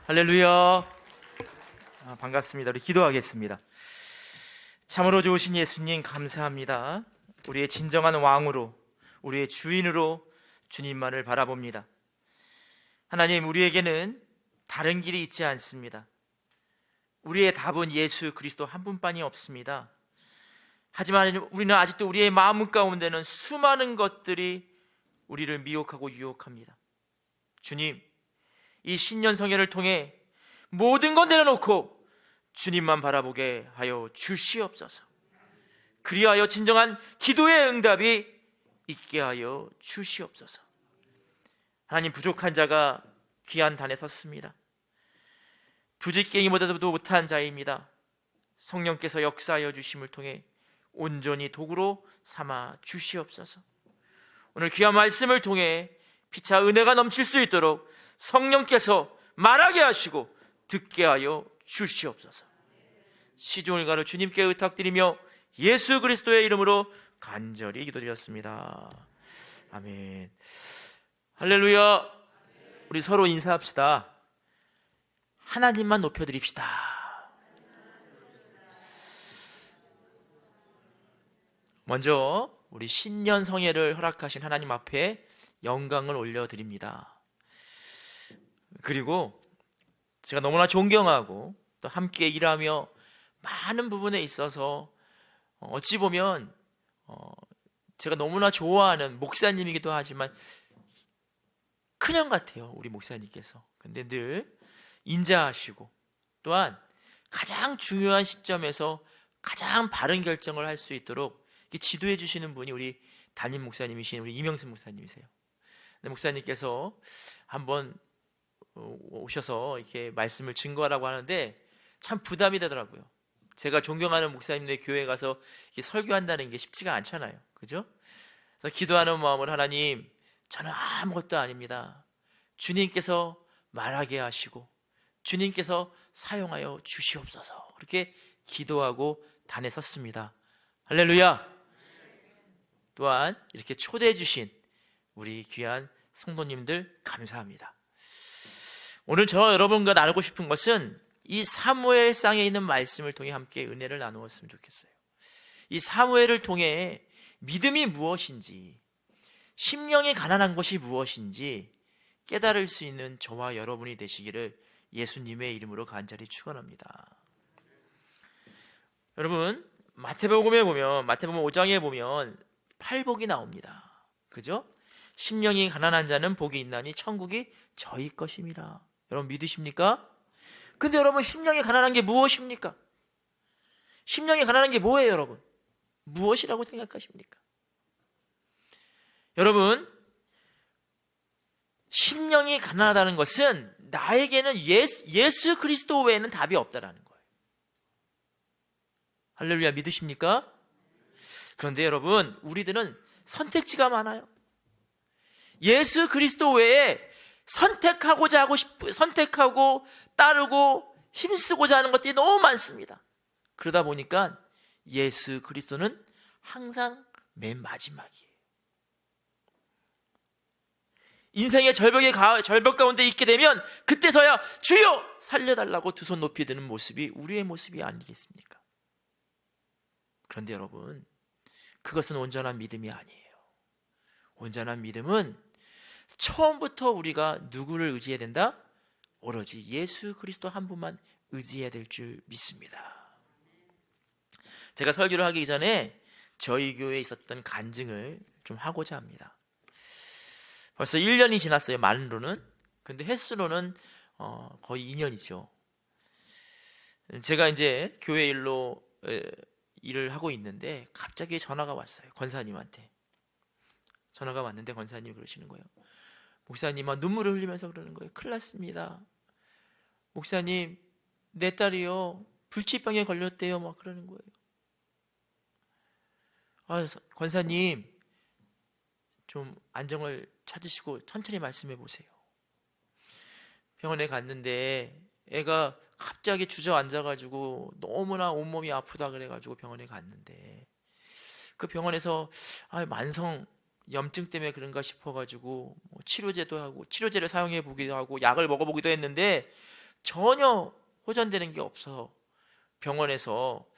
할렐루야. 반갑습니다. 우리 기도하겠습니다. 참으로 좋으신 예수님 감사합니다. 우리의 진정한 왕으로, 우리의 주인으로 주님만을 바라봅니다. 하나님, 우리에게는 다른 길이 있지 않습니다. 우리의 답은 예수 그리스도 한 분뿐이 없습니다. 하지만 우리는 아직도 우리의 마음 가운데는 수많은 것들이 우리를 미혹하고 유혹합니다. 주님, 이 신년성회를 통해 모든 것 내려놓고 주님만 바라보게 하여 주시옵소서. 그리하여 진정한 기도의 응답이 있게 하여 주시옵소서. 하나님, 부족한 자가 귀한 단에 섰습니다. 부지깽이보다도 못한 자입니다. 성령께서 역사하여 주심을 통해 온전히 도구로 삼아 주시옵소서. 오늘 귀한 말씀을 통해 피차 은혜가 넘칠 수 있도록 성령께서 말하게 하시고 듣게 하여 주시옵소서. 시종을 가로 주님께 의탁드리며 예수 그리스도의 이름으로 간절히 기도드렸습니다. 아멘. 할렐루야. 우리 서로 인사합시다. 하나님만 높여드립시다. 먼저 우리 신년 성회를 허락하신 하나님 앞에 영광을 올려드립니다. 그리고 제가 너무나 존경하고 또 함께 일하며 많은 부분에 있어서 어찌 보면 제가 너무나 좋아하는 목사님이기도 하지만 큰형 같아요, 우리 목사님께서. 근데 늘 인자하시고 또한 가장 중요한 시점에서 가장 바른 결정을 할 수 있도록 지도해 주시는 분이 우리 담임 목사님이신 우리 이명승 목사님이세요. 목사님께서 한번 오셔서 이렇게 말씀을 증거하라고 하는데 참 부담이 되더라고요. 제가 존경하는 목사님네 교회에 가서 이렇게 설교한다는 게 쉽지가 않잖아요, 그죠? 그래서 기도하는 마음으로, 하나님, 저는 아무것도 아닙니다. 주님께서 말하게 하시고 주님께서 사용하여 주시옵소서. 그렇게 기도하고 단에 섰습니다. 할렐루야. 또한 이렇게 초대해 주신 우리 귀한 성도님들 감사합니다. 오늘 저 여러분과 나누고 싶은 것은 이 사무엘상에 있는 말씀을 통해 함께 은혜를 나누었으면 좋겠어요. 이 사무엘을 통해 믿음이 무엇인지, 심령이 가난한 것이 무엇인지 깨달을 수 있는 저와 여러분이 되시기를 예수님의 이름으로 간절히 축원합니다. 여러분, 마태복음에 보면, 마태복음 5장에 보면 팔복이 나옵니다. 그죠? 심령이 가난한 자는 복이 있나니 천국이 저희 것입니다. 여러분 믿으십니까? 근데 여러분, 심령이 가난한 게 무엇입니까? 심령이 가난한 게 뭐예요, 여러분? 무엇이라고 생각하십니까? 여러분, 심령이 가난하다는 것은 나에게는 예수 그리스도 외에는 답이 없다라는 거예요. 할렐루야, 믿으십니까? 그런데 여러분, 우리들은 선택지가 많아요. 예수 그리스도 외에 선택하고 따르고 힘쓰고자 하는 것들이 너무 많습니다. 그러다 보니까 예수 그리스도는 항상 맨 마지막이에요. 인생의 절벽 가운데 있게 되면 그때서야 주여 살려달라고 두 손 높이 드는 모습이 우리의 모습이 아니겠습니까? 그런데 여러분, 그것은 온전한 믿음이 아니에요. 온전한 믿음은 처음부터 우리가 누구를 의지해야 된다? 오로지 예수 그리스도 한 분만 의지해야 될 줄 믿습니다. 제가 설교를 하기 전에 저희 교회에 있었던 간증을 좀 하고자 합니다. 벌써 1년이 지났어요, 만으로는. 근데 횟수로는 거의 2년이죠. 제가 이제 교회 일을 하고 있는데 갑자기 전화가 왔어요. 권사님한테 전화가 왔는데 권사님이 그러시는 거예요. 목사님, 눈물을 흘리면서 그러는 거예요. 큰일 났습니다. 목사님, 내 딸이요 불치병에 걸렸대요. 막 그러는 거예요. 권사님, 좀 안정을 찾으시고 천천히 말씀해 보세요. 병원에 갔는데 애가 갑자기 주저앉아가지고 너무나 온몸이 아프다 그래가지고 병원에 갔는데 그 병원에서 만성 염증 때문에 그런가 싶어가지고 치료제도 하고 치료제를 사용해 보기도 하고 약을 먹어보기도 했는데 전혀 호전되는 게 없어서 병원에서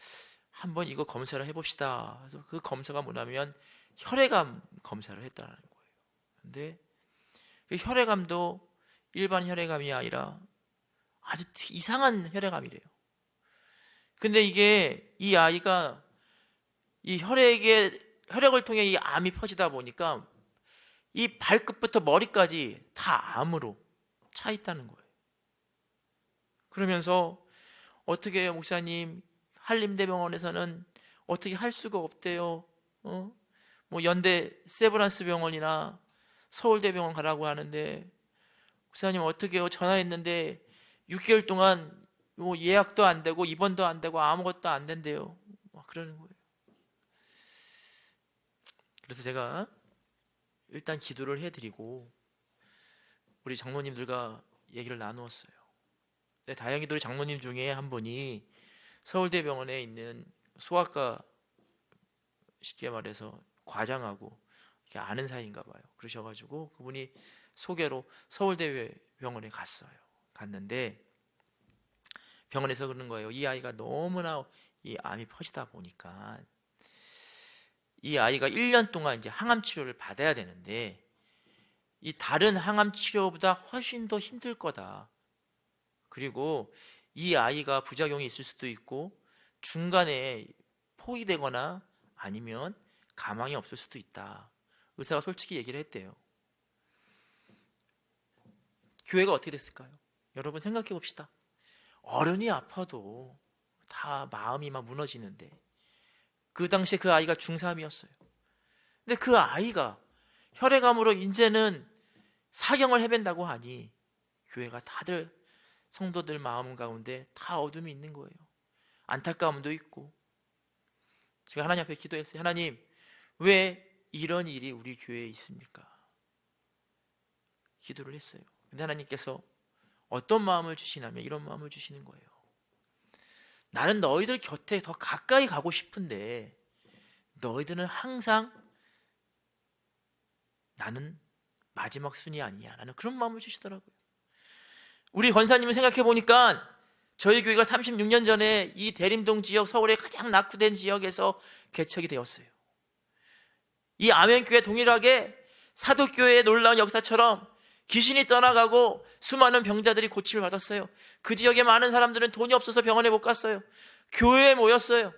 한번 이거 검사를 해봅시다. 그래서 그 검사가 뭐냐면 혈액암 검사를 했다는 거예요. 근데 그 혈액암도 일반 혈액암이 아니라 아주 이상한 혈액암이래요. 근데 이게 이 아이가 이 혈액을 통해 이 암이 퍼지다 보니까 이 발끝부터 머리까지 다 암으로 차 있다는 거예요. 그러면서 어떻게 해요, 목사님? 한림대병원에서는 어떻게 할 수가 없대요. 뭐 연대 세브란스 병원이나 서울대병원 가라고 하는데, 목사님 어떻게 해요? 전화했는데 6개월 동안 뭐 예약도 안 되고 입원도 안 되고 아무것도 안 된대요. 막 그러는 거예요. 그래서 제가 일단 기도를 해드리고 우리 장로님들과 얘기를 나누었어요. 근데 다행히도 우리 장로님 중에 한 분이 서울대병원에 있는 소아과, 쉽게 말해서 과장하고 이렇게 아는 사이인가 봐요. 그러셔가지고 그분이 소개로 서울대병원에 갔는데 병원에서 그러는 거예요. 이 아이가 너무나 이 암이 퍼지다 보니까 이 아이가 1년 동안 이제 항암 치료를 받아야 되는데 이 다른 항암 치료보다 훨씬 더 힘들 거다. 그리고 이 아이가 부작용이 있을 수도 있고 중간에 포기되거나 아니면 가망이 없을 수도 있다. 의사가 솔직히 얘기를 했대요. 교회가 어떻게 됐을까요? 여러분 생각해 봅시다. 어른이 아파도 다 마음이 막 무너지는데 그 당시에 그 아이가 중3이었어요. 근데 그 아이가 혈액암으로 이제는 사경을 해뵌다고 하니 교회가 다들 성도들 마음 가운데 다 어둠이 있는 거예요. 안타까움도 있고. 제가 하나님 앞에 기도했어요. 하나님, 왜 이런 일이 우리 교회에 있습니까? 기도를 했어요. 근데 하나님께서 어떤 마음을 주시냐면 이런 마음을 주시는 거예요. 나는 너희들 곁에 더 가까이 가고 싶은데 너희들은 항상 나는 마지막 순위 아니야. 라는 그런 마음을 주시더라고요. 우리 권사님을 생각해 보니까 저희 교회가 36년 전에 이 대림동 지역, 서울의 가장 낙후된 지역에서 개척이 되었어요. 이 아멘교회 동일하게 사도교회의 놀라운 역사처럼 귀신이 떠나가고 수많은 병자들이 고침을 받았어요. 그 지역에 많은 사람들은 돈이 없어서 병원에 못 갔어요. 교회에 모였어요.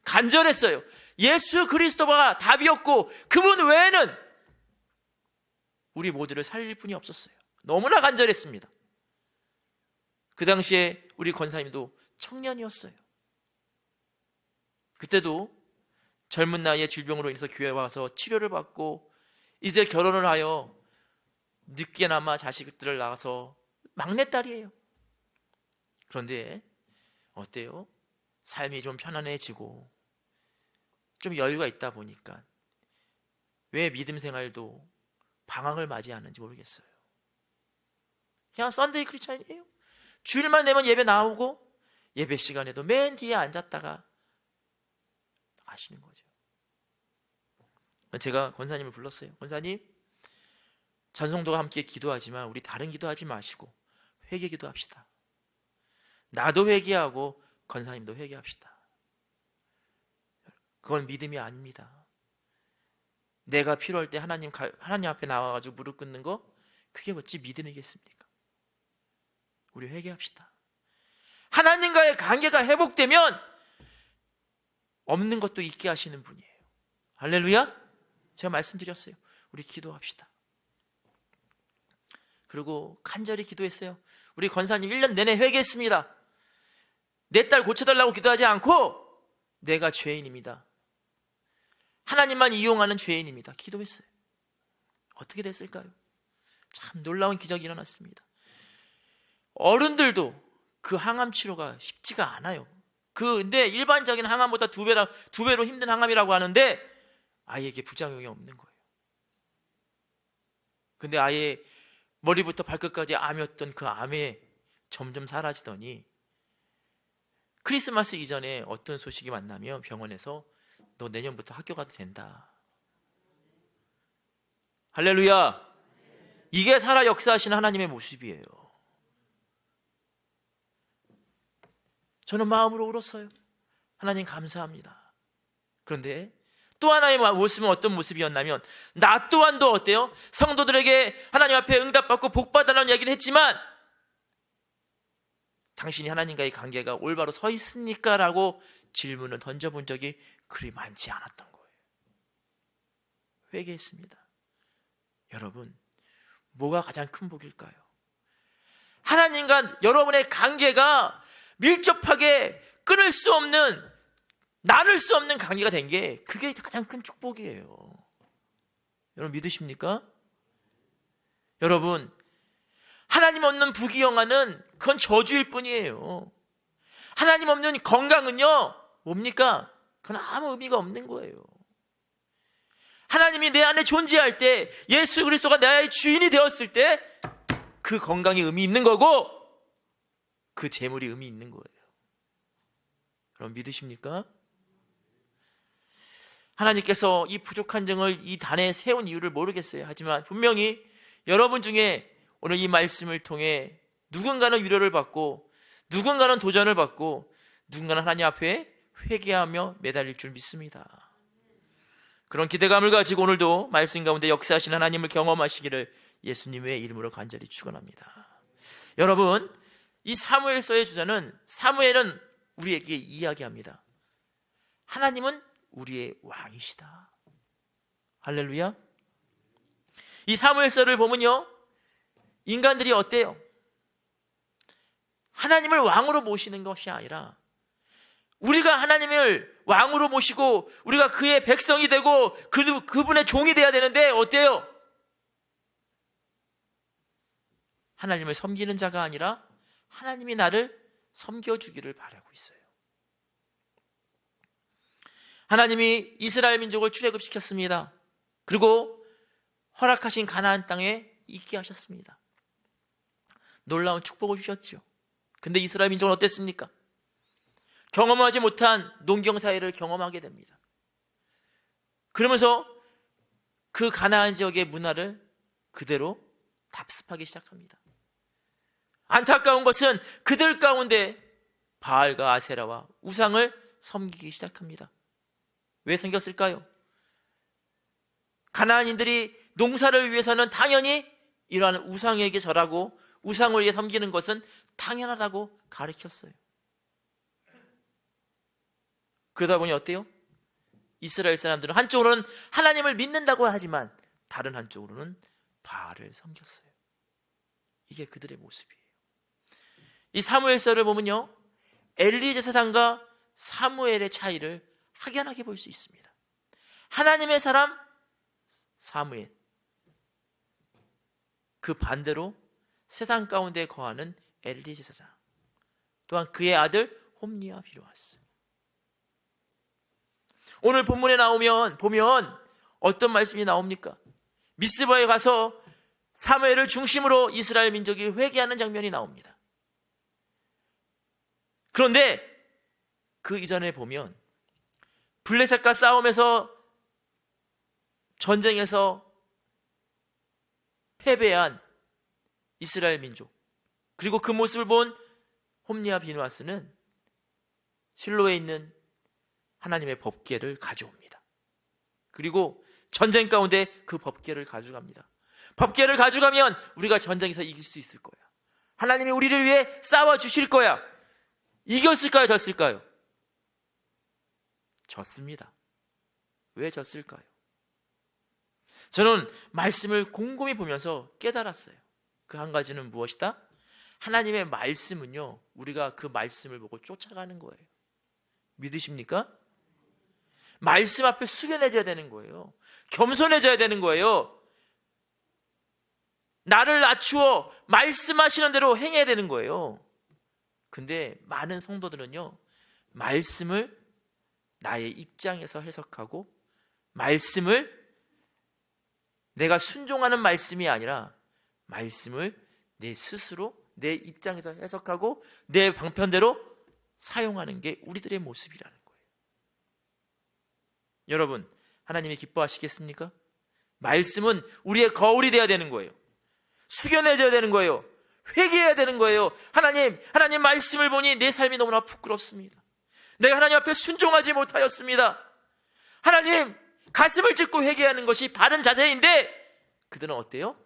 간절했어요. 예수 그리스도가 답이었고 그분 외에는 우리 모두를 살릴 분이 없었어요. 너무나 간절했습니다. 그 당시에 우리 권사님도 청년이었어요. 그때도 젊은 나이에 질병으로 인해서 교회에 와서 치료를 받고 이제 결혼을 하여 늦게나마 자식들을 낳아서 막내딸이에요. 그런데 어때요? 삶이 좀 편안해지고 좀 여유가 있다 보니까 왜 믿음 생활도 방황을 맞이하는지 모르겠어요. 그냥 썬데이 크리스찬이에요. 주일만 되면 예배 나오고 예배 시간에도 맨 뒤에 앉았다가 가시는 거죠. 제가 권사님을 불렀어요. 권사님, 전성도가 함께 기도하지만 우리 다른 기도하지 마시고 회개 기도합시다. 나도 회개하고 권사님도 회개합시다. 그건 믿음이 아닙니다. 내가 필요할 때 하나님 앞에 나와가지고 무릎 꿇는 거, 그게 어찌 믿음이겠습니까? 우리 회개합시다. 하나님과의 관계가 회복되면 없는 것도 있게 하시는 분이에요. 할렐루야. 제가 말씀드렸어요. 우리 기도합시다. 그리고 간절히 기도했어요. 우리 권사님 1년 내내 회개했습니다. 내 딸 고쳐달라고 기도하지 않고 내가 죄인입니다. 하나님만 이용하는 죄인입니다. 기도했어요. 어떻게 됐을까요? 참 놀라운 기적이 일어났습니다. 어른들도 그 항암 치료가 쉽지가 않아요. 근데 일반적인 항암보다 두 배로 힘든 항암이라고 하는데 아이에게 부작용이 없는 거예요. 근데 아예 머리부터 발끝까지 암이었던 그 암에 점점 사라지더니 크리스마스 이전에 어떤 소식이 만나면 병원에서 너 내년부터 학교 가도 된다. 할렐루야. 이게 살아 역사하시는 하나님의 모습이에요. 저는 마음으로 울었어요. 하나님 감사합니다. 그런데 또 하나의 모습은 어떤 모습이었냐면, 나 또한도 어때요? 성도들에게 하나님 앞에 응답받고 복받아라는 얘기를 했지만, 당신이 하나님과의 관계가 올바로 서 있습니까? 라고 질문을 던져본 적이 그리 많지 않았던 거예요. 회개했습니다. 여러분, 뭐가 가장 큰 복일까요? 하나님과 여러분의 관계가 밀접하게 끊을 수 없는, 나눌 수 없는 관계가 된 게, 그게 가장 큰 축복이에요. 여러분 믿으십니까? 여러분, 하나님 없는 부귀영화는 그건 저주일 뿐이에요. 하나님 없는 건강은요, 뭡니까? 그건 아무 의미가 없는 거예요. 하나님이 내 안에 존재할 때, 예수 그리스도가 나의 주인이 되었을 때, 그 건강이 의미 있는 거고, 그 재물이 의미 있는 거예요. 여러분 믿으십니까? 하나님께서 이 부족한 점을 이 단에 세운 이유를 모르겠어요. 하지만 분명히 여러분 중에 오늘 이 말씀을 통해 누군가는 위로를 받고, 누군가는 도전을 받고, 누군가는 하나님 앞에 회개하며 매달릴 줄 믿습니다. 그런 기대감을 가지고 오늘도 말씀 가운데 역사하신 하나님을 경험하시기를 예수님의 이름으로 간절히 축원합니다. 여러분, 이 사무엘서의 주자는, 사무엘은 우리에게 이야기합니다. 하나님은 우리의 왕이시다. 할렐루야. 이 사무엘서를 보면요, 인간들이 어때요? 하나님을 왕으로 모시는 것이 아니라, 우리가 하나님을 왕으로 모시고 우리가 그의 백성이 되고 그분의 종이 돼야 되는데 어때요? 하나님을 섬기는 자가 아니라 하나님이 나를 섬겨주기를 바라고 있어요. 하나님이 이스라엘 민족을 출애굽시켰습니다. 그리고 허락하신 가나안 땅에 있게 하셨습니다. 놀라운 축복을 주셨죠. 근데 이스라엘 민족은 어땠습니까? 경험하지 못한 농경사회를 경험하게 됩니다. 그러면서 그 가나안 지역의 문화를 그대로 답습하기 시작합니다. 안타까운 것은 그들 가운데 바알과 아세라와 우상을 섬기기 시작합니다. 왜 섬겼을까요? 가나안인들이 농사를 위해서는 당연히 이러한 우상에게 절하고 우상을 위해 섬기는 것은 당연하다고 가르쳤어요. 그러다 보니 어때요? 이스라엘 사람들은 한쪽으로는 하나님을 믿는다고 하지만 다른 한쪽으로는 바알을 섬겼어요. 이게 그들의 모습이에요. 이 사무엘서를 보면요, 엘리 제사장과 사무엘의 차이를 확연하게 볼 수 있습니다. 하나님의 사람 사무엘, 그 반대로 세상 가운데 거하는 엘리 제사장, 또한 그의 아들 홈리와 비로하스. 오늘 본문에 보면 어떤 말씀이 나옵니까? 미스바에 가서 사무엘을 중심으로 이스라엘 민족이 회개하는 장면이 나옵니다. 그런데 그 이전에 보면 블레셋과 싸움에서, 전쟁에서 패배한 이스라엘 민족, 그리고 그 모습을 본 홈리와 비누아스는 실로에 있는 하나님의 법궤를 가져옵니다. 그리고 전쟁 가운데 그 법궤를 가져갑니다. 법궤를 가져가면 우리가 전쟁에서 이길 수 있을 거야. 하나님이 우리를 위해 싸워주실 거야. 이겼을까요? 졌을까요? 졌습니다. 왜 졌을까요? 저는 말씀을 곰곰이 보면서 깨달았어요. 그 한 가지는 무엇이다? 하나님의 말씀은요, 우리가 그 말씀을 보고 쫓아가는 거예요. 믿으십니까? 말씀 앞에 숙연해져야 되는 거예요. 겸손해져야 되는 거예요. 나를 낮추어 말씀하시는 대로 행해야 되는 거예요. 근데 많은 성도들은요, 말씀을 나의 입장에서 해석하고, 말씀을 내가 순종하는 말씀이 아니라 말씀을 내 스스로 내 입장에서 해석하고 내 방편대로 사용하는 게 우리들의 모습이라는 거예요. 여러분, 하나님이 기뻐하시겠습니까? 말씀은 우리의 거울이 되어야 되는 거예요. 숙연해져야 되는 거예요. 회개해야 되는 거예요. 하나님 말씀을 보니 내 삶이 너무나 부끄럽습니다. 내가 하나님 앞에 순종하지 못하였습니다. 하나님, 가슴을 찢고 회개하는 것이 바른 자세인데 그들은 어때요?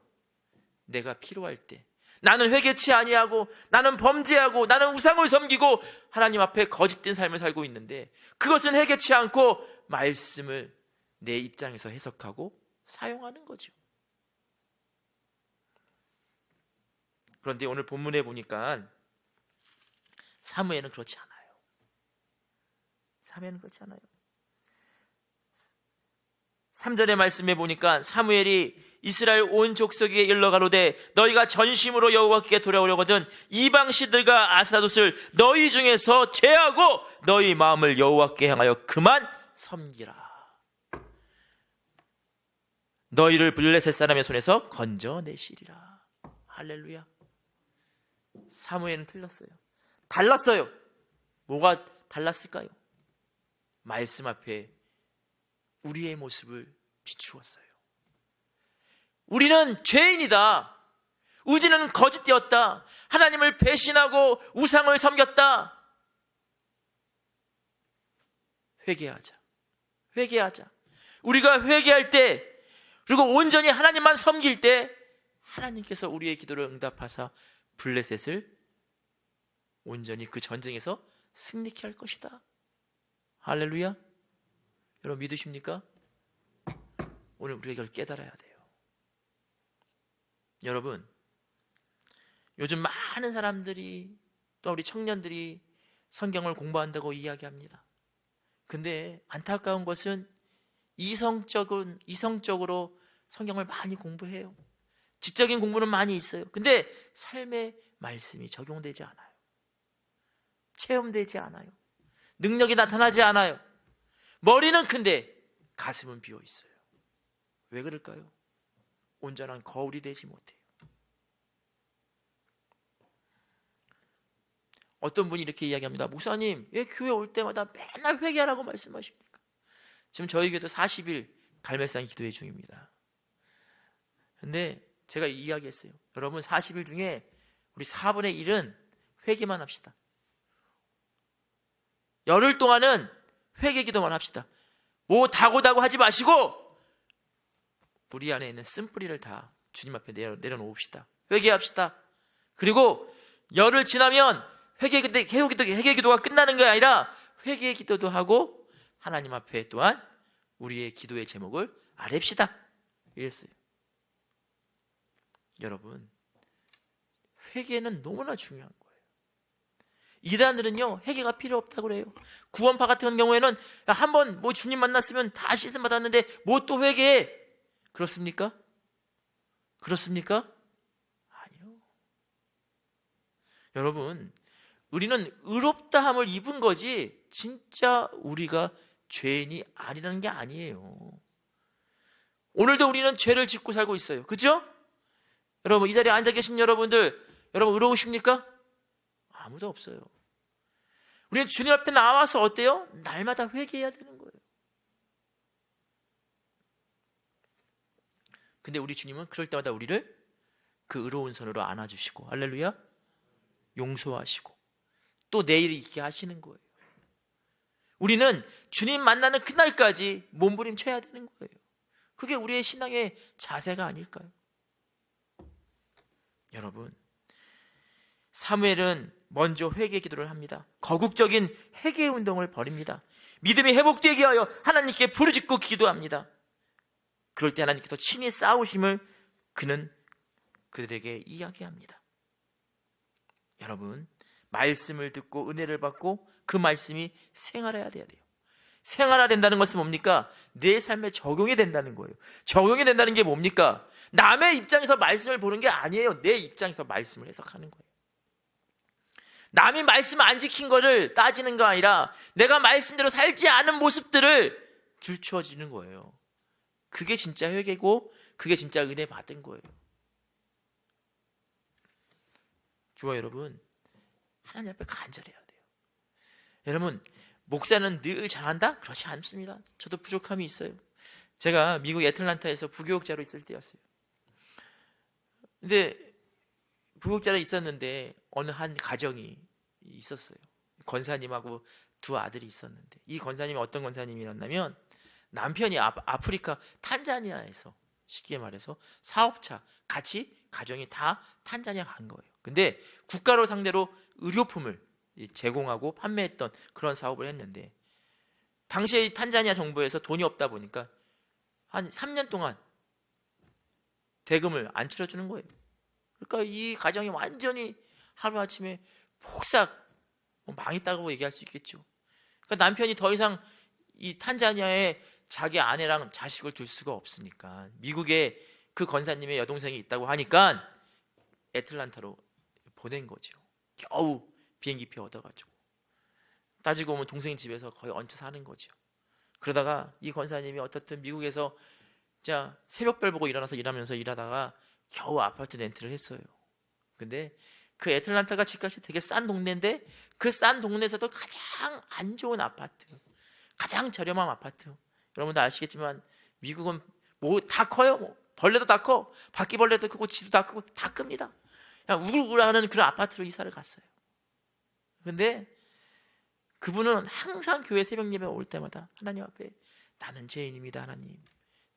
내가 필요할 때 나는 회개치 아니하고 나는 범죄하고 나는 우상을 섬기고 하나님 앞에 거짓된 삶을 살고 있는데 그것은 회개치 않고 말씀을 내 입장에서 해석하고 사용하는 거죠. 그런데 오늘 본문에 보니까 사무엘은 그렇지 않아요. 사무엘은 그렇지 않아요. 3절의 말씀에 보니까 사무엘이 이스라엘 온 족속에게 일러 가로되 너희가 전심으로 여호와께 돌아오려거든 이방 신들과 아스타롯을 너희 중에서 제하고 너희 마음을 여호와께 향하여 그만 섬기라. 너희를 블레셋 사람의 손에서 건져내시리라. 할렐루야. 사무엘은 틀렸어요. 달랐어요. 뭐가 달랐을까요? 말씀 앞에 우리의 모습을 비추었어요. 우리는 죄인이다. 우리는 거짓되었다. 하나님을 배신하고 우상을 섬겼다. 회개하자. 회개하자. 우리가 회개할 때 그리고 온전히 하나님만 섬길 때 하나님께서 우리의 기도를 응답하사 블레셋을 온전히 그 전쟁에서 승리케 할 것이다. 할렐루야. 여러분 믿으십니까? 오늘 우리가 이걸 깨달아야 돼요. 여러분, 요즘 많은 사람들이 또 우리 청년들이 성경을 공부한다고 이야기합니다. 근데 안타까운 것은 이성적으로 성경을 많이 공부해요. 지적인 공부는 많이 있어요. 근데 삶의 말씀이 적용되지 않아요. 체험되지 않아요. 능력이 나타나지 않아요. 머리는 큰데 가슴은 비어 있어요. 왜 그럴까요? 온전한 거울이 되지 못해요. 어떤 분이 이렇게 이야기합니다. 목사님, 왜 교회 올 때마다 맨날 회개하라고 말씀하십니까? 지금 저희 교회도 40일 갈매상 기도회 중입니다. 근데 제가 이야기했어요. 여러분 40일 중에 우리 4분의 1은 회개만 합시다. 열흘 동안은 회개 기도만 합시다. 뭐 다고다고 하지 마시고 우리 안에 있는 쓴뿌리를 다 주님 앞에 내려놓읍시다. 회개합시다. 그리고 열흘 지나면 회개 기도가 끝나는 게 아니라 회개 기도도 하고 하나님 앞에 또한 우리의 기도의 제목을 아뢰시다. 이랬어요. 여러분, 회개는 너무나 중요한 거예요. 이단들은요 회개가 필요 없다고 그래요. 구원파 같은 경우에는 한번 뭐 주님 만났으면 다 씻음 받았는데 뭐 또 회개해. 그렇습니까? 그렇습니까? 아니요. 여러분, 우리는 의롭다함을 입은 거지 진짜 우리가 죄인이 아니라는 게 아니에요. 오늘도 우리는 죄를 짓고 살고 있어요. 그죠? 여러분, 이 자리에 앉아 계신 여러분들, 여러분 의로우십니까? 아무도 없어요. 우리는 주님 앞에 나와서 어때요? 날마다 회개해야 되는 거예요. 근데 우리 주님은 그럴 때마다 우리를 그 의로운 손으로 안아주시고, 할렐루야, 용서하시고 또 내일 있게 하시는 거예요. 우리는 주님 만나는 그날까지 몸부림쳐야 되는 거예요. 그게 우리의 신앙의 자세가 아닐까요? 여러분, 사무엘은 먼저 회개 기도를 합니다. 거국적인 회개 운동을 벌입니다. 믿음이 회복되게 하여 하나님께 부르짖고 기도합니다. 그럴 때 하나님께서 친히 싸우심을 그는 그들에게 이야기합니다. 여러분, 말씀을 듣고 은혜를 받고 그 말씀이 생활해야 돼요. 생활해야 된다는 것은 뭡니까? 내 삶에 적용이 된다는 거예요. 적용이 된다는 게 뭡니까? 남의 입장에서 말씀을 보는 게 아니에요. 내 입장에서 말씀을 해석하는 거예요. 남이 말씀 안 지킨 거를 따지는 거 아니라 내가 말씀대로 살지 않은 모습들을 들추어지는 거예요. 그게 진짜 회개고 그게 진짜 은혜 받은 거예요. 좋아요, 여러분. 하나님 앞에 간절해야 돼요. 여러분, 목사는 늘 잘한다? 그렇지 않습니다. 저도 부족함이 있어요. 제가 미국 애틀란타에서 부교육자로 있을 때였어요. 근데 부역자가 있었는데 어느 한 가정이 있었어요. 권사님하고 두 아들이 있었는데, 이 권사님이 어떤 권사님이었냐면 남편이 아프리카 탄자니아에서, 쉽게 말해서 사업차 같이 가정이 다 탄자니아 간 거예요. 근데 국가로 상대로 의료품을 제공하고 판매했던 그런 사업을 했는데, 당시에 탄자니아 정부에서 돈이 없다 보니까 한 3년 동안 대금을 안 치러주는 거예요. 그러니까 이 가정이 완전히 하루아침에 폭삭 망했다고 얘기할 수 있겠죠. 그러니까 남편이 더 이상 이 탄자니아에 자기 아내랑 자식을 둘 수가 없으니까 미국에 그 권사님의 여동생이 있다고 하니까 애틀란타로 보낸 거죠. 겨우 비행기표 얻어가지고. 따지고 보면 동생 집에서 거의 얹혀 사는 거죠. 그러다가 이 권사님이 어떻든 미국에서 자 새벽별 보고 일어나서 일하면서 일하다가 겨우 아파트 렌트를 했어요. 근데 그 애틀란타가 집값이 되게 싼 동네인데, 그 싼 동네에서도 가장 안 좋은 아파트, 가장 저렴한 아파트. 여러분도 아시겠지만 미국은 뭐 다 커요. 뭐 벌레도 다 커, 바퀴벌레도 크고 쥐도 다 크고 다 큽니다. 그냥 우글우글하는 그런 아파트로 이사를 갔어요. 근데 그분은 항상 교회 새벽 예배 올 때마다 하나님 앞에 나는 죄인입니다. 하나님,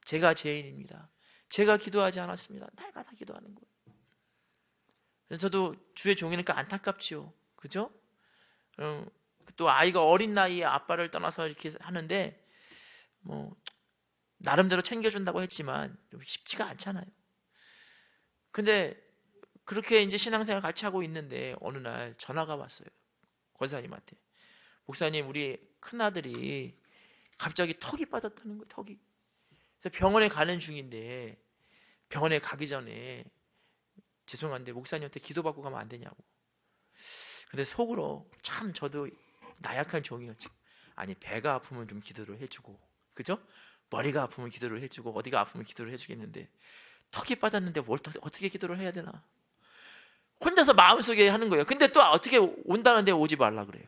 제가 죄인입니다. 제가 기도하지 않았습니다. 날마다 기도하는 거예요. 그래서 저도 주의 종이니까 안타깝지요. 그죠? 또 아이가 어린 나이에 아빠를 떠나서 이렇게 하는데 뭐 나름대로 챙겨준다고 했지만 쉽지가 않잖아요. 근데 그렇게 이제 신앙생활 같이 하고 있는데 어느 날 전화가 왔어요. 권사님한테. 목사님, 우리 큰아들이 갑자기 턱이 빠졌다는 거예요. 턱이. 그래서 병원에 가는 중인데 병원에 가기 전에 죄송한데 목사님한테 기도받고 가면 안 되냐고. 근데 속으로 참 저도 나약한 종이었죠. 아니, 배가 아프면 좀 기도를 해주고, 그죠? 머리가 아프면 기도를 해주고, 어디가 아프면 기도를 해주겠는데 턱이 빠졌는데 뭘 어떻게 기도를 해야 되나, 혼자서 마음속에 하는 거예요. 근데 또 어떻게 온다는데 오지 말라 그래요.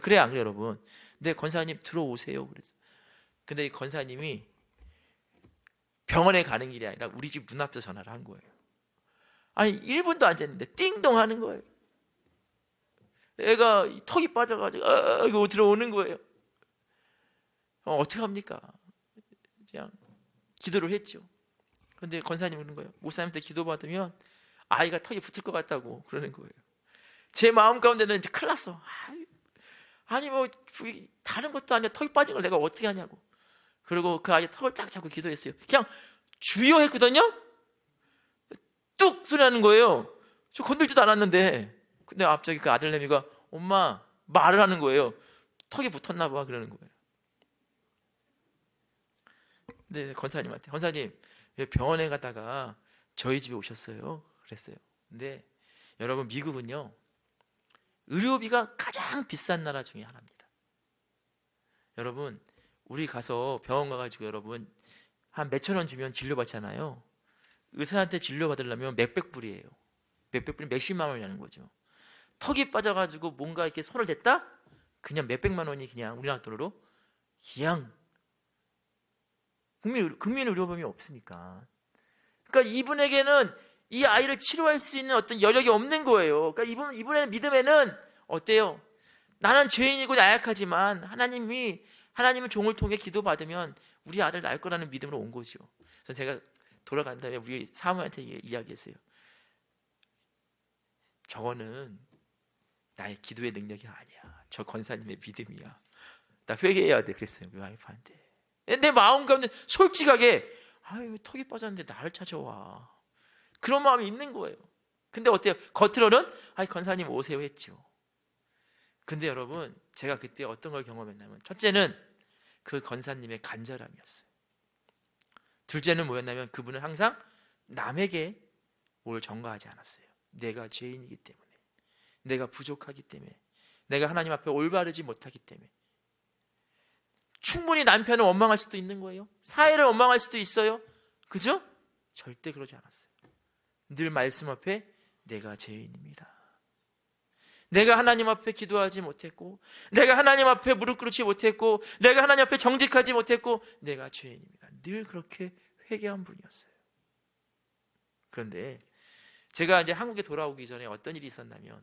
그래요, 안 그래요, 여러분? 근데 권사님 들어오세요 그래서. 근데 이 권사님이 병원에 가는 길이 아니라 우리 집 문 앞에서 전화를 한 거예요. 아니 1분도 안 됐는데 띵동 하는 거예요. 애가 턱이 빠져가지고 이거 들어오는 거예요. 어떻게 합니까? 그냥 기도를 했죠. 근데 권사님 그러는 거예요. 목사님한테 기도받으면 아이가 턱이 붙을 것 같다고 그러는 거예요. 제 마음 가운데는 이제 큰일 났어. 아니 뭐 다른 것도 아니라 턱이 빠진 걸 내가 어떻게 하냐고. 그리고 그 아이 턱을 딱 잡고 기도했어요. 그냥 주여 했거든요. 뚝 소리 나는 거예요. 저 건들지도 않았는데. 근데 갑자기 그 아들내미가 엄마 말을 하는 거예요. 턱이 붙었나 봐 그러는 거예요. 근데 권사님한테, 권사님 왜 병원에 가다가 저희 집에 오셨어요? 그랬어요. 근데 여러분, 미국은요 의료비가 가장 비싼 나라 중에 하나입니다. 여러분, 우리 가서 병원 가가지고 여러분 한 몇천 원 주면 진료받잖아요. 의사한테 진료받으려면 몇백 불이에요. 몇백 불이 몇십만 원이라는 거죠. 턱이 빠져가지고 뭔가 이렇게 손을 댔다? 그냥 몇백만 원이 그냥 우리나라 돈으로 그냥 국민 의료보험이 없으니까. 그러니까 이분에게는 이 아이를 치료할 수 있는 어떤 여력이 없는 거예요. 그러니까 이분의 믿음에는 어때요? 나는 죄인이고 나약하지만 하나님은 종을 통해 기도받으면 우리 아들 날 거라는 믿음으로 온 거죠. 그래서 제가 돌아간 다음에 우리 사모한테 이야기했어요. 저거는 나의 기도의 능력이 아니야. 저 권사님의 믿음이야. 나 회개해야 돼 그랬어요, 우리 와이프한테. 내 마음 가운데 솔직하게 아유 턱이 빠졌는데 나를 찾아와, 그런 마음이 있는 거예요. 근데 어때요? 겉으로는 아이 권사님 오세요 했죠. 근데 여러분, 제가 그때 어떤 걸 경험했냐면, 첫째는 그 권사님의 간절함이었어요. 둘째는 뭐였냐면 그분은 항상 남에게 뭘 전가하지 않았어요. 내가 죄인이기 때문에, 내가 부족하기 때문에, 내가 하나님 앞에 올바르지 못하기 때문에. 충분히 남편을 원망할 수도 있는 거예요. 사회를 원망할 수도 있어요. 그죠? 절대 그러지 않았어요. 늘 말씀 앞에 내가 죄인입니다. 내가 하나님 앞에 기도하지 못했고, 내가 하나님 앞에 무릎 꿇지 못했고, 내가 하나님 앞에 정직하지 못했고, 내가 죄인입니다. 늘 그렇게 회개한 분이었어요. 그런데 제가 이제 한국에 돌아오기 전에 어떤 일이 있었냐면,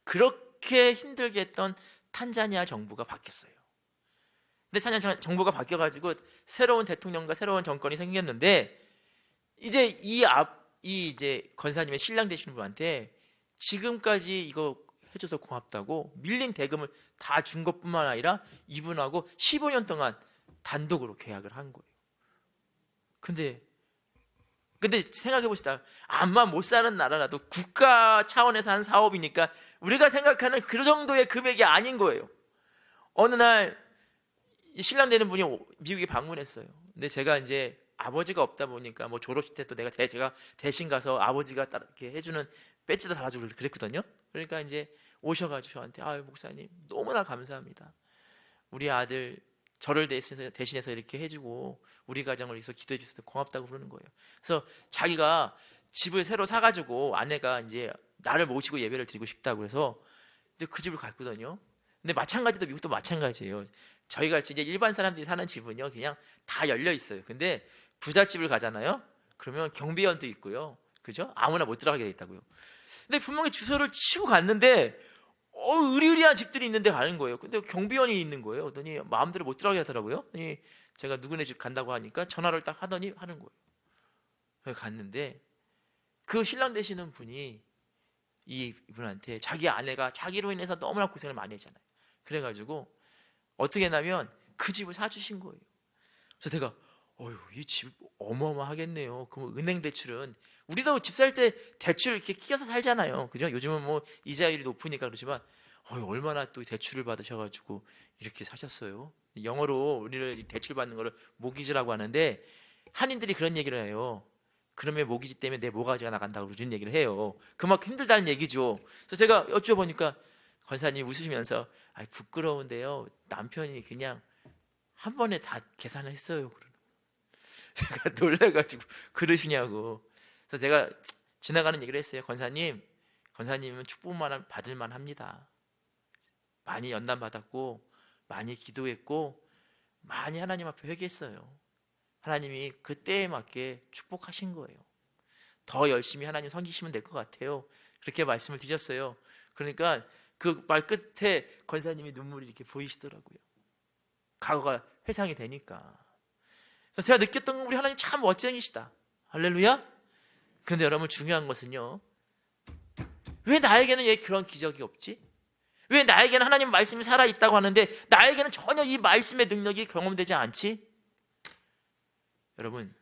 그렇게 힘들게 했던 탄자니아 정부가 바뀌었어요. 근데 탄자니아 정부가 바뀌어가지고 새로운 대통령과 새로운 정권이 생겼는데, 이제 이 이제 권사님의 신랑 되시는 분한테 지금까지 이거 해줘서 고맙다고 밀린 대금을 다 준 것뿐만 아니라 이분하고 15년 동안 단독으로 계약을 한 거예요. 근데 생각해 봅시다. 암만 못 사는 나라라도 국가 차원에서 한 사업이니까 우리가 생각하는 그 정도의 금액이 아닌 거예요. 어느 날 신랑 되는 분이 미국에 방문했어요. 근데 제가 이제 아버지가 없다 보니까 뭐 졸업식 때 또 제가 대신 가서 아버지가 이렇게 해주는 배지도 달아주고 그랬거든요. 그러니까 이제 오셔가지고 저한테, 아유 목사님 너무나 감사합니다. 우리 아들 저를 대신해서 이렇게 해주고 우리 가정을 위해서 기도해 주셔서 고맙다고 그러는 거예요. 그래서 자기가 집을 새로 사가지고 아내가 이제 나를 모시고 예배를 드리고 싶다고 해서 이제 그 집을 갔거든요. 근데 마찬가지도 미국도 마찬가지예요. 저희가 이제 일반 사람들이 사는 집은요 그냥 다 열려 있어요. 근데 부잣집을 가잖아요. 그러면 경비원도 있고요, 그죠? 아무나 못 들어가게 돼 있다고요. 근데 분명히 주소를 치고 갔는데 으리으리한 집들이 있는데 가는 거예요. 근데 경비원이 있는 거예요. 그러더니 마음대로 못 들어가게 하더라고요. 제가 누구네 집 간다고 하니까 전화를 딱 하더니 하는 거예요. 갔는데 그 신랑 되시는 분이 이분한테 자기 아내가 자기로 인해서 너무나 고생을 많이 했잖아요. 그래가지고 어떻게 했냐면 그 집을 사주신 거예요. 그래서 내가 이 집 어마어마하겠네요. 그럼 은행 대출은 우리도 집 살 때 대출 이렇게 끼워서 살잖아요, 그죠? 요즘은 뭐 이자율이 높으니까 그렇지만 얼마나 또 대출을 받으셔가지고 이렇게 사셨어요. 영어로 우리를 대출 받는 거를 모기지라고 하는데 한인들이 그런 얘기를 해요. 그러면 모기지 때문에 내 모가지가 나간다고 그런 얘기를 해요. 그만큼 힘들다는 얘기죠. 그래서 제가 여쭤보니까 권사님 웃으시면서 부끄러운데요, 남편이 그냥 한 번에 다 계산을 했어요. 제가 놀래가지고 그러시냐고. 그래서 제가 지나가는 얘기를 했어요. 권사님은 축복만 받을 만합니다. 많이 연단 받았고 많이 기도했고 많이 하나님 앞에 회개했어요. 하나님이 그때에 맞게 축복하신 거예요. 더 열심히 하나님 섬기시면 될 것 같아요. 그렇게 말씀을 드렸어요. 그러니까 그 말 끝에 권사님이 눈물이 이렇게 보이시더라고요. 과거가 회상이 되니까. 그래서 제가 느꼈던 건 우리 하나님 참 멋쟁이시다. 할렐루야. 그런데 여러분, 중요한 것은요, 왜 나에게는 왜 그런 기적이 없지? 왜 나에게는 하나님 말씀이 살아있다고 하는데 나에게는 전혀 이 말씀의 능력이 경험되지 않지? 여러분,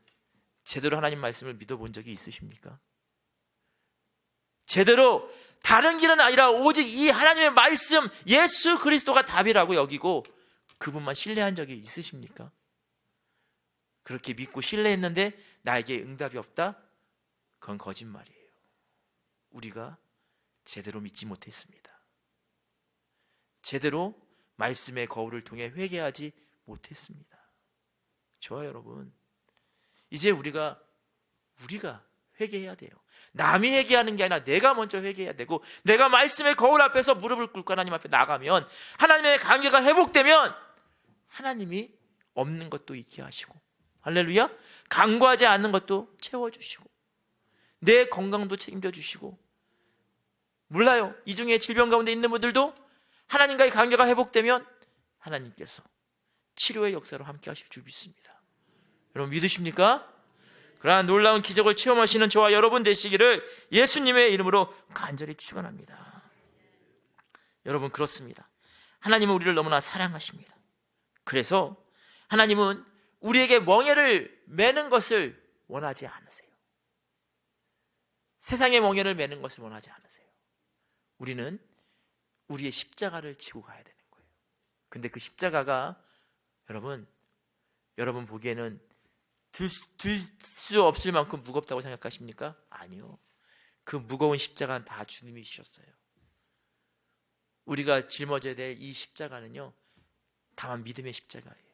제대로 하나님 말씀을 믿어본 적이 있으십니까? 제대로 다른 길은 아니라 오직 이 하나님의 말씀, 예수 그리스도가 답이라고 여기고 그분만 신뢰한 적이 있으십니까? 그렇게 믿고 신뢰했는데 나에게 응답이 없다? 그건 거짓말이에요. 우리가 제대로 믿지 못했습니다. 제대로 말씀의 거울을 통해 회개하지 못했습니다. 저와 여러분, 이제 우리가 회개해야 돼요. 남이 회개하는 게 아니라 내가 먼저 회개해야 되고, 내가 말씀의 거울 앞에서 무릎을 꿇고 하나님 앞에 나가면, 하나님의 관계가 회복되면 하나님이 없는 것도 있게 하시고, 할렐루야, 간과하지 않는 것도 채워주시고, 내 건강도 책임져 주시고, 몰라요, 이 중에 질병 가운데 있는 분들도 하나님과의 관계가 회복되면 하나님께서 치료의 역사로 함께 하실 줄 믿습니다. 여러분 믿으십니까? 그러한 놀라운 기적을 체험하시는 저와 여러분 되시기를 예수님의 이름으로 간절히 축원합니다. 여러분, 그렇습니다. 하나님은 우리를 너무나 사랑하십니다. 그래서 하나님은 우리에게 멍에를 매는 것을 원하지 않으세요. 세상의 멍에를 매는 것을 원하지 않으세요. 우리는 우리의 십자가를 지고 가야 되는 거예요. 근데 그 십자가가 여러분 보기에는 들 수 없을 만큼 무겁다고 생각하십니까? 아니요. 그 무거운 십자가는 다 주님이 지셨어요. 우리가 짊어져야 될 이 십자가는요, 다만 믿음의 십자가예요.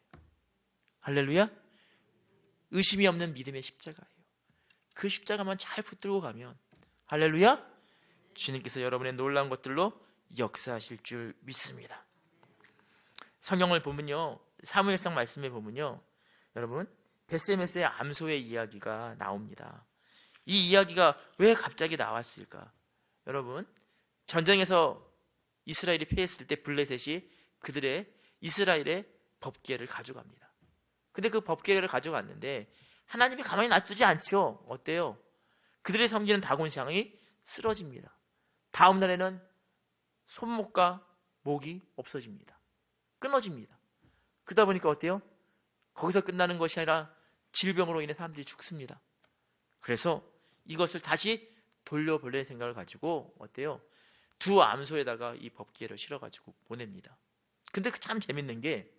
할렐루야. 의심이 없는 믿음의 십자가예요. 그 십자가만 잘 붙들고 가면, 할렐루야, 주님께서 여러분의 놀라운 것들로 역사하실 줄 믿습니다. 성경을 보면요, 사무엘상 말씀에 보면요, 여러분 베세메스의 암소의 이야기가 나옵니다. 이 이야기가 왜 갑자기 나왔을까? 여러분, 전쟁에서 이스라엘이 패했을 때 블레셋이 이스라엘의 법궤를 가져갑니다. 근데 그 법궤를 가져갔는데 하나님이 가만히 놔두지 않죠. 어때요? 그들이 섬기는 다곤상이 쓰러집니다. 다음 날에는 손목과 목이 없어집니다. 끊어집니다. 그러다 보니까 어때요? 거기서 끝나는 것이 아니라 질병으로 인해 사람들이 죽습니다. 그래서 이것을 다시 돌려보낼 생각을 가지고 어때요? 두 암소에다가 이 법궤를 실어가지고 보냅니다. 근데 참 재밌는 게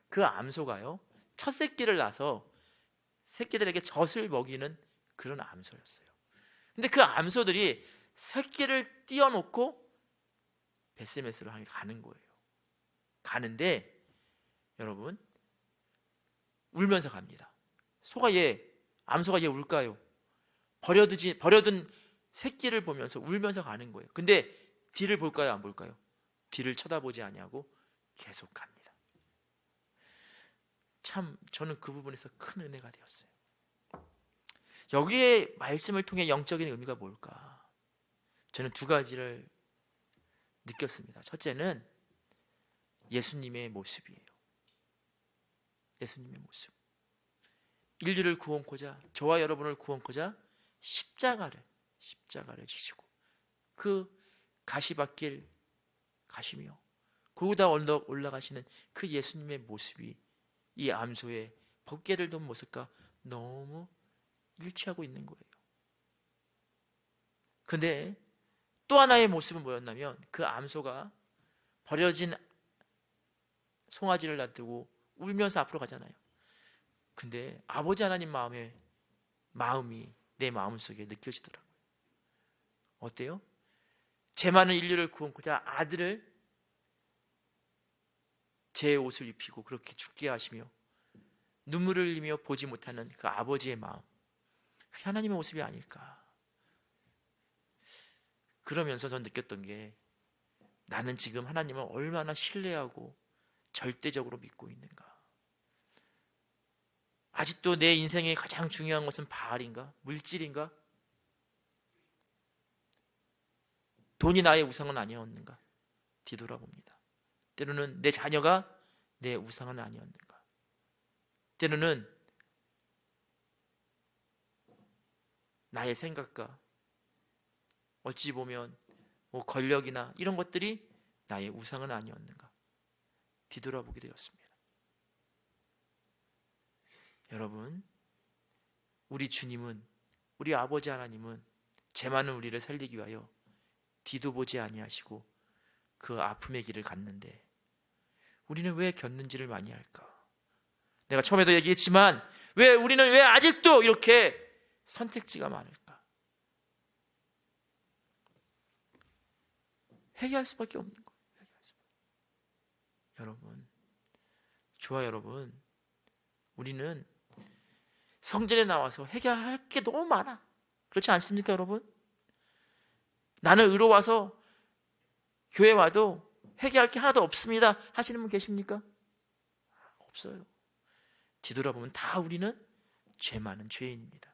그 암소가요, 첫 새끼를 낳아서 새끼들에게 젖을 먹이는 그런 암소였어요. 근데 그 암소들이 새끼를 띄워놓고 베스메스로 가는 거예요. 가는데 여러분, 울면서 갑니다. 암소가 얘 울까요? 버려둔 새끼를 보면서 울면서 가는 거예요. 근데 뒤를 볼까요, 안 볼까요? 뒤를 쳐다보지 아니하고 계속 갑니다. 참 저는 그 부분에서 큰 은혜가 되었어요. 여기에 말씀을 통해 영적인 의미가 뭘까? 저는 두 가지를 느꼈습니다. 첫째는 예수님의 모습이에요. 예수님의 모습. 인류를 구원코자, 저와 여러분을 구원코자 십자가를 지시고 그 가시밭길 가시며 고구다 언덕 올라가시는 그 예수님의 모습이 이 암소의 법궤를 든 모습과 너무 일치하고 있는 거예요. 그런데 또 하나의 모습은 뭐였냐면 그 암소가 버려진 송아지를 놔두고 울면서 앞으로 가잖아요. 근데 아버지 하나님 마음이 내 마음속에 느껴지더라고요. 어때요? 죄 많은 인류를 구원코자 아들을 제 옷을 입히고 그렇게 죽게 하시며 눈물을 흘리며 보지 못하는 그 아버지의 마음, 그게 하나님의 모습이 아닐까. 그러면서 전 느꼈던 게 나는 지금 하나님을 얼마나 신뢰하고 절대적으로 믿고 있는가. 아직도 내 인생의 가장 중요한 것은 바알인가? 물질인가? 돈이 나의 우상은 아니었는가? 뒤돌아봅니다. 때로는 내 자녀가 내 우상은 아니었는가? 때로는 나의 생각과 어찌 보면 권력이나 이런 것들이 나의 우상은 아니었는가? 뒤돌아보게 되었습니다. 여러분, 우리 주님은, 우리 아버지 하나님은 죄 많은 우리를 살리기 위하여 뒤도 보지 아니하시고 그 아픔의 길을 갔는데 우리는 왜 겪는지를 많이 할까? 내가 처음에도 얘기했지만 우리는 왜 아직도 이렇게 선택지가 많을까? 회개할 수밖에 없는 거예요. 여러분, 저와 여러분, 우리는 성전에 나와서 회개할 게 너무 많아. 그렇지 않습니까, 여러분? 나는 의로워서 교회 와도 회개할 게 하나도 없습니다 하시는 분 계십니까? 없어요. 뒤돌아보면 다 우리는 죄 많은 죄인입니다.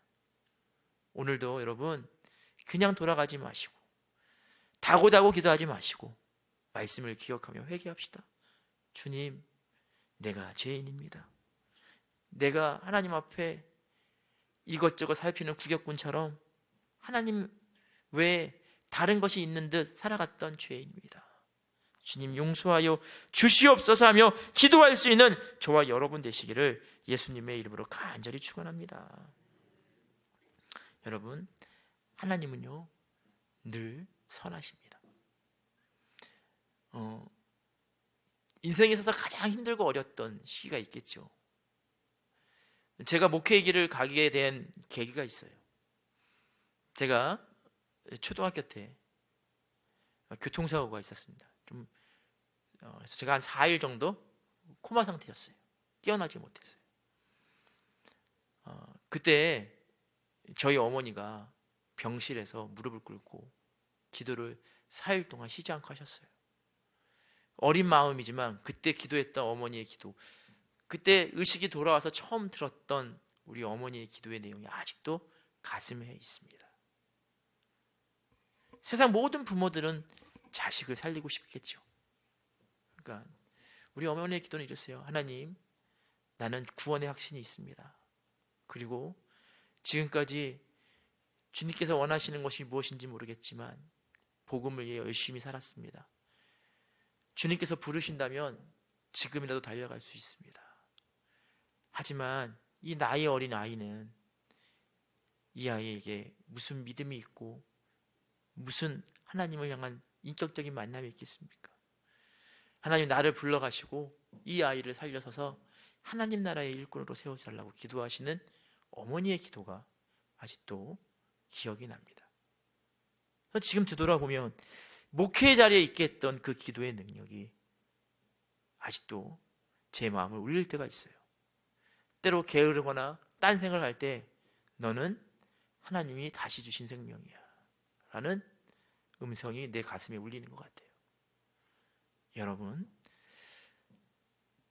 오늘도 여러분 그냥 돌아가지 마시고 다고다고 기도하지 마시고 말씀을 기억하며 회개합시다. 주님, 내가 죄인입니다. 내가 하나님 앞에 이것저것 살피는 구격꾼처럼 하나님 외에 다른 것이 있는 듯 살아갔던 죄인입니다. 주님 용서하여 주시옵소서 하며 기도할 수 있는 저와 여러분 되시기를 예수님의 이름으로 간절히 축원합니다. 여러분, 하나님은요 늘 선하십니다. 인생에 있어서 가장 힘들고 어렸던 시기가 있겠죠. 제가 목회의 길을 가게 된 계기가 있어요. 제가 초등학교 때 교통사고가 있었습니다. 그래서 제가 한 4일 정도 코마 상태였어요. 깨어나지 못했어요. 그때 저희 어머니가 병실에서 무릎을 꿇고 기도를 4일 동안 쉬지 않고 하셨어요. 어린 마음이지만 그때 기도했던 어머니의 기도, 그때 의식이 돌아와서 처음 들었던 우리 어머니의 기도의 내용이 아직도 가슴에 있습니다. 세상 모든 부모들은 자식을 살리고 싶겠죠. 그러니까 우리 어머니의 기도는 이랬어요. 하나님, 나는 구원의 확신이 있습니다. 그리고 지금까지 주님께서 원하시는 것이 무엇인지 모르겠지만 복음을 위해 열심히 살았습니다. 주님께서 부르신다면 지금이라도 달려갈 수 있습니다. 하지만 이 나이 어린 아이는 이 아이에게 무슨 믿음이 있고 무슨 하나님을 향한 인격적인 만남이 있겠습니까? 하나님, 나를 불러가시고 이 아이를 살려서서 하나님 나라의 일꾼으로 세워달라고 기도하시는 어머니의 기도가 아직도 기억이 납니다. 지금 되돌아보면 목회 자리에 있게 했던 그 기도의 능력이 아직도 제 마음을 울릴 때가 있어요. 때로 게으르거나 딴 생각을 할 때 너는 하나님이 다시 주신 생명이야 라는 음성이 내 가슴에 울리는 것 같아요. 여러분,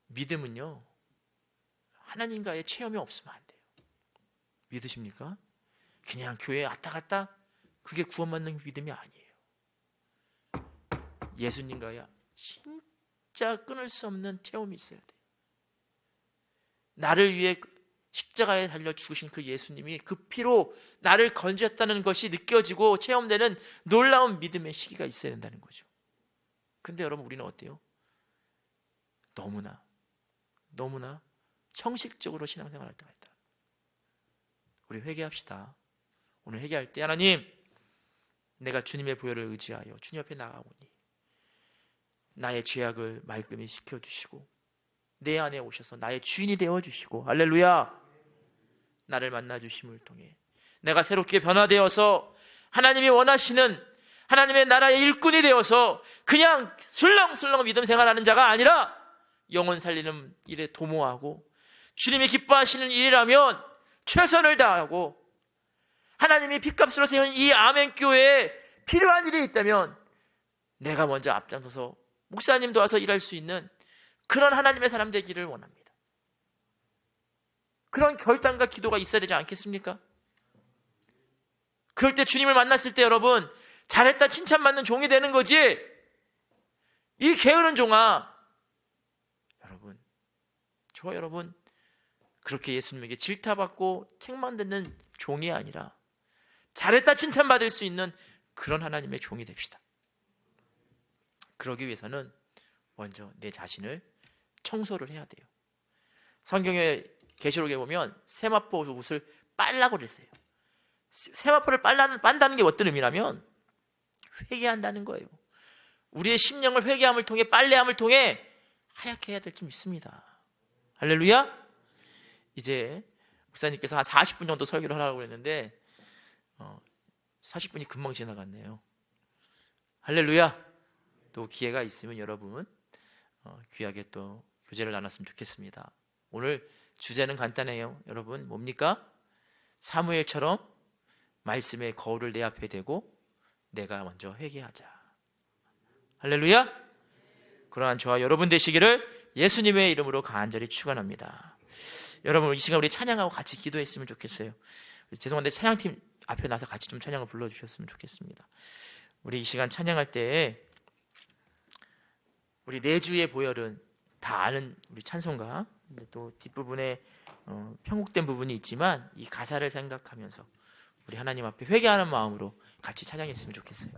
믿음은요, 하나님과의 체험이 없으면 안 돼요. 믿으십니까? 그냥 교회에 왔다 갔다 그게 구원받는 믿음이 아니에요. 예수님과의 진짜 끊을 수 없는 체험이 있어야 돼요. 나를 위해 십자가에 달려 죽으신 그 예수님이 그 피로 나를 건졌다는 것이 느껴지고 체험되는 놀라운 믿음의 시기가 있어야 된다는 거죠. 근데 여러분, 우리는 어때요? 너무나 형식적으로 신앙생활 할 때가 있다. 우리 회개합시다. 오늘 회개할 때 하나님, 내가 주님의 보혈을 의지하여 주님 앞에 나아오니 나의 죄악을 말끔히 씻겨주시고 내 안에 오셔서 나의 주인이 되어주시고, 할렐루야, 나를 만나주심을 통해 내가 새롭게 변화되어서 하나님이 원하시는 하나님의 나라의 일꾼이 되어서 그냥 슬렁슬렁 믿음 생활하는 자가 아니라 영혼 살리는 일에 도모하고 주님이 기뻐하시는 일이라면 최선을 다하고, 하나님이 핏값으로 세운 이 아멘교회에 필요한 일이 있다면 내가 먼저 앞장서서 목사님 도와서 일할 수 있는 그런 하나님의 사람 되기를 원합니다. 그런 결단과 기도가 있어야 되지 않겠습니까? 그럴 때 주님을 만났을 때 여러분, 잘했다 칭찬받는 종이 되는 거지, 이 게으른 종아, 저와 여러분 그렇게 예수님에게 질타받고 책만 듣는 종이 아니라 잘했다 칭찬받을 수 있는 그런 하나님의 종이 됩시다. 그러기 위해서는 먼저 내 자신을 청소를 해야 돼요. 성경의 계시록에 보면 세마포 옷을 빨라고 그랬어요. 세마포를 빤다는 게 어떤 의미냐면 회개한다는 거예요. 우리의 심령을 회개함을 통해, 빨래함을 통해 하얗게 해야 될 줄 믿습니다. 할렐루야. 이제 목사님께서 한 40분 정도 설교를 하라고 했는데 40분이 금방 지나갔네요. 할렐루야. 또 기회가 있으면 여러분 귀하게 또 교제를 나눴으면 좋겠습니다. 오늘 주제는 간단해요. 여러분, 뭡니까? 사무엘처럼 말씀의 거울을 내 앞에 대고 내가 먼저 회개하자. 할렐루야. 그러한 저와 여러분 되시기를 예수님의 이름으로 간절히 축원합니다. 여러분, 이 시간 우리 찬양하고 같이 기도했으면 좋겠어요. 죄송한데 찬양팀 앞에 나서 같이 좀 찬양을 불러주셨으면 좋겠습니다. 우리 이 시간 찬양할 때 우리 내 주의 보혈은 다 아는 우리 찬송가, 또 뒷부분에 편곡된 부분이 있지만 이 가사를 생각하면서 우리 하나님 앞에 회개하는 마음으로 같이 찬양했으면 좋겠어요.